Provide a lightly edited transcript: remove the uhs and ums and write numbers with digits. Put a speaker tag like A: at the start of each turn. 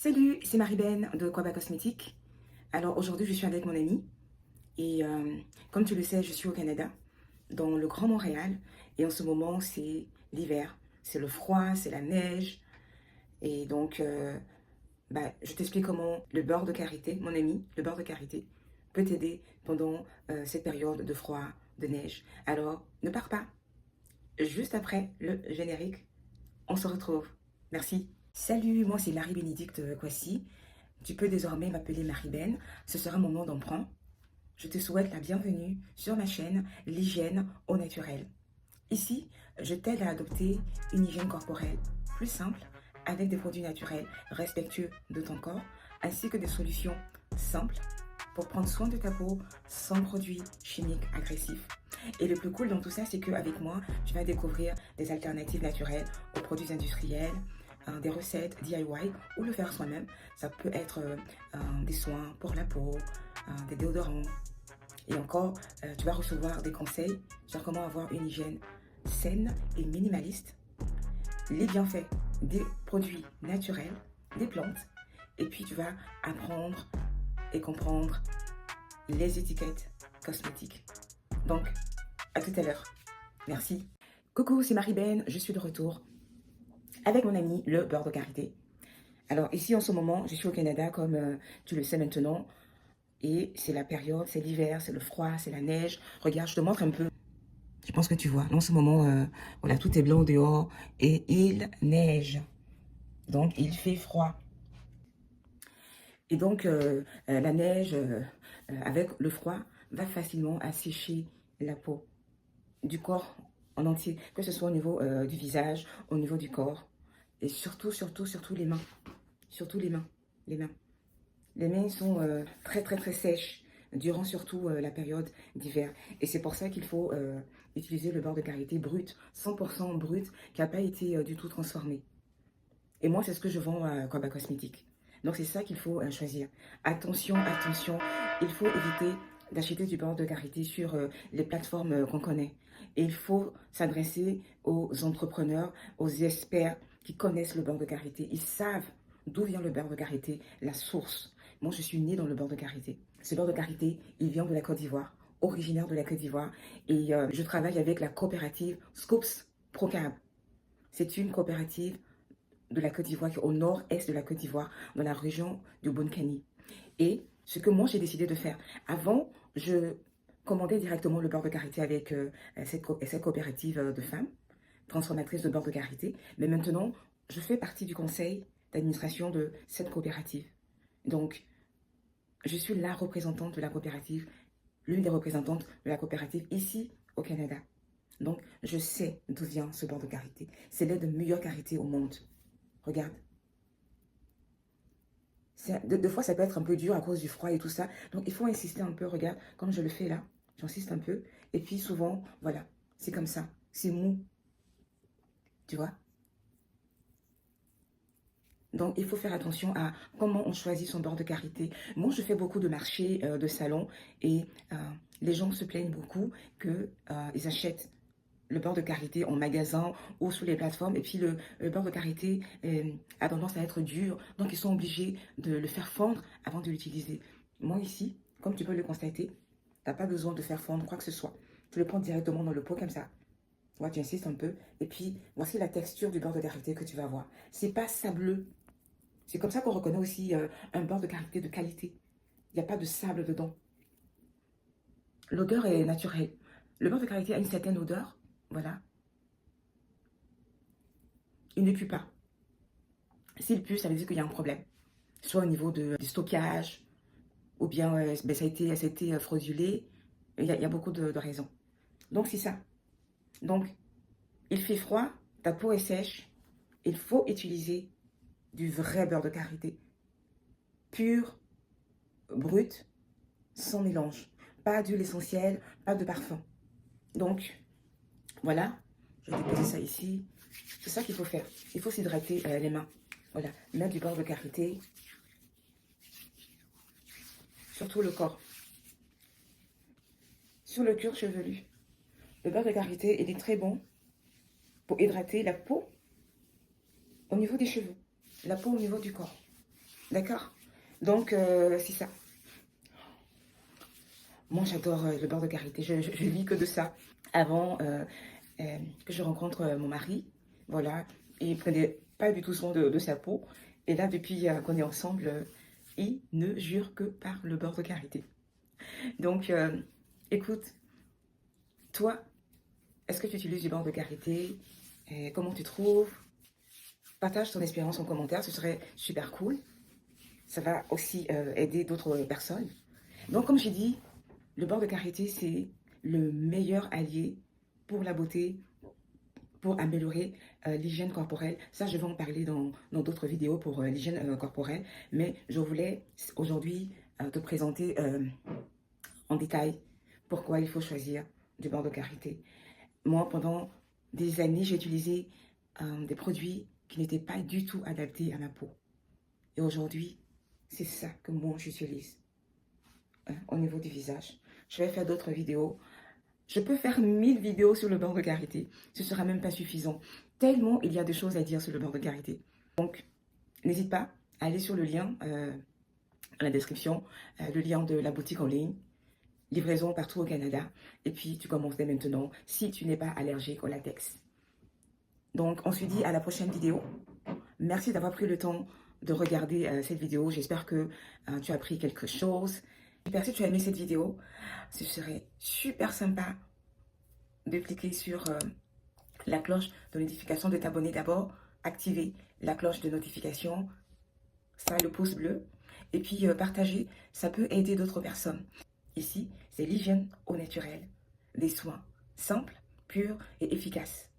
A: Salut, c'est Marie-Ben de Quaba Cosmétique. Alors aujourd'hui, je suis avec mon amie et comme tu le sais, je suis au Canada, dans le Grand Montréal. Et en ce moment, c'est l'hiver, c'est le froid, c'est la neige. Et donc, je t'explique comment le beurre de karité, mon ami, le beurre de karité, peut t'aider pendant cette période de froid, de neige. Alors, ne pars pas. Juste après le générique, on se retrouve. Merci. Salut, moi c'est Marie-Bénédicte Kwasi. Tu peux désormais m'appeler Marie-Ben. Ce sera mon nom d'emprunt. Je te souhaite la bienvenue sur ma chaîne L'hygiène au naturel. Ici, je t'aide à adopter une hygiène corporelle plus simple avec des produits naturels respectueux de ton corps ainsi que des solutions simples pour prendre soin de ta peau sans produits chimiques agressifs. Et le plus cool dans tout ça, c'est qu'avec moi, tu vas découvrir des alternatives naturelles aux produits industriels, des recettes DIY ou le faire soi-même. Ça peut être des soins pour la peau, des déodorants. Et encore, tu vas recevoir des conseils sur comment avoir une hygiène saine et minimaliste, les bienfaits des produits naturels, des plantes. Et puis, tu vas apprendre et comprendre les étiquettes cosmétiques. Donc, à tout à l'heure. Merci. Coucou, c'est Marie-Ben, je suis de retour avec mon ami, le beurre de karité. Alors ici en ce moment, je suis au Canada comme tu le sais maintenant. Et c'est la période, c'est l'hiver, c'est le froid, c'est la neige. Regarde, je te montre un peu. Je pense que tu vois. En ce moment, voilà, tout est blanc dehors et il neige. Donc il fait froid. Et donc la neige, avec le froid, va facilement assécher la peau du corps en entier, que ce soit au niveau du visage, au niveau du corps. Et surtout les mains. Surtout les mains. Les mains. Les mains sont très sèches durant surtout la période d'hiver. Et c'est pour ça qu'il faut utiliser le beurre de karité brut, 100% brut, qui n'a pas été du tout transformé. Et moi, c'est ce que je vends à Quaba Cosmétique. Donc c'est ça qu'il faut choisir. Attention, attention, il faut éviter d'acheter du beurre de karité sur les plateformes qu'on connaît. Et il faut s'adresser aux entrepreneurs, aux experts qui connaissent le beurre de karité. Ils savent d'où vient le beurre de karité, la source. Moi, je suis née dans le beurre de karité. Ce beurre de karité, il vient de la Côte d'Ivoire, originaire de la Côte d'Ivoire. Et je travaille avec la coopérative Scoops Procab. C'est une coopérative de la Côte d'Ivoire, qui est au nord-est de la Côte d'Ivoire, dans la région du Bonkani. Et ce que moi j'ai décidé de faire, avant, je commandais directement le beurre de karité avec cette coopérative de femmes, transformatrice de beurre de karité. Mais maintenant, je fais partie du conseil d'administration de cette coopérative. Donc, je suis la représentante de la coopérative, l'une des représentantes de la coopérative ici au Canada. Donc, je sais d'où vient ce beurre de karité. C'est l'un des meilleurs karités au monde. Regarde. Deux fois, ça peut être un peu dur à cause du froid et tout ça. Donc, il faut insister un peu. Regarde, comme je le fais là. J'insiste un peu. Et puis, souvent, voilà. C'est comme ça. C'est mou. Tu vois? Donc, il faut faire attention à comment on choisit son beurre de karité. Moi, je fais beaucoup de marchés, de salons. Et les gens se plaignent beaucoup qu'ils achètent le beurre de karité en magasin ou sur les plateformes. Et puis le beurre de karité a tendance à être dur. Donc ils sont obligés de le faire fondre avant de l'utiliser. Moi ici, comme tu peux le constater, tu n'as pas besoin de faire fondre quoi que ce soit. Tu le prends directement dans le pot comme ça. Ouais, tu insistes un peu. Et puis voici la texture du beurre de karité que tu vas voir. C'est pas sableux. C'est comme ça qu'on reconnaît aussi un beurre de karité de qualité. Il n'y a pas de sable dedans. L'odeur est naturelle. Le beurre de karité a une certaine odeur. Voilà. Il ne pue pas. S'il pue, ça veut dire qu'il y a un problème. Soit au niveau du stockage, ou bien ça a été fraudulé. Il y a beaucoup de raisons. Donc, c'est ça. Donc, il fait froid, ta peau est sèche. Il faut utiliser du vrai beurre de karité. Pur, brut, sans mélange. Pas d'huile essentielle, pas de parfum. Donc, voilà. Je vais déposer ça ici. C'est ça qu'il faut faire. Il faut s'hydrater les mains. Voilà. Mettre du beurre de karité. Surtout le corps. Sur le cuir chevelu. Le beurre de karité, il est très bon pour hydrater la peau au niveau des cheveux, la peau au niveau du corps. D'accord? Donc, c'est ça. Moi, j'adore le beurre de karité. Je vis que de ça. Avant que je rencontre mon mari, voilà, il prenait pas du tout soin de sa peau. Et là, depuis qu'on est ensemble, il ne jure que par le beurre de karité. Donc, écoute, toi, est-ce que tu utilises du beurre de karité? Comment tu trouves? Partage ton expérience en commentaire, ce serait super cool. Ça va aussi aider d'autres personnes. Donc, comme j'ai dit, le beurre de karité, c'est le meilleur allié pour la beauté, pour améliorer l'hygiène corporelle. Ça, je vais en parler dans d'autres vidéos pour l'hygiène corporelle. Mais je voulais aujourd'hui te présenter en détail pourquoi il faut choisir du beurre de karité. Moi, pendant des années, j'ai utilisé des produits qui n'étaient pas du tout adaptés à ma peau. Et aujourd'hui, c'est ça que moi, j'utilise au niveau du visage. Je vais faire d'autres vidéos. Je peux faire 1000 vidéos sur le beurre de karité. Ce ne sera même pas suffisant. Tellement il y a de choses à dire sur le beurre de karité. Donc, n'hésite pas à aller sur le lien dans la description, le lien de la boutique en ligne, livraison partout au Canada. Et puis, tu commences dès maintenant si tu n'es pas allergique au latex. Donc, on se dit à la prochaine vidéo. Merci d'avoir pris le temps de regarder cette vidéo. J'espère que tu as appris quelque chose. J'espère que si tu as aimé cette vidéo, ce serait super sympa de cliquer sur la cloche de notification, de t'abonner d'abord, activer la cloche de notification, ça le pouce bleu, et puis partager, ça peut aider d'autres personnes. Ici, c'est l'hygiène au naturel, des soins simples, purs et efficaces.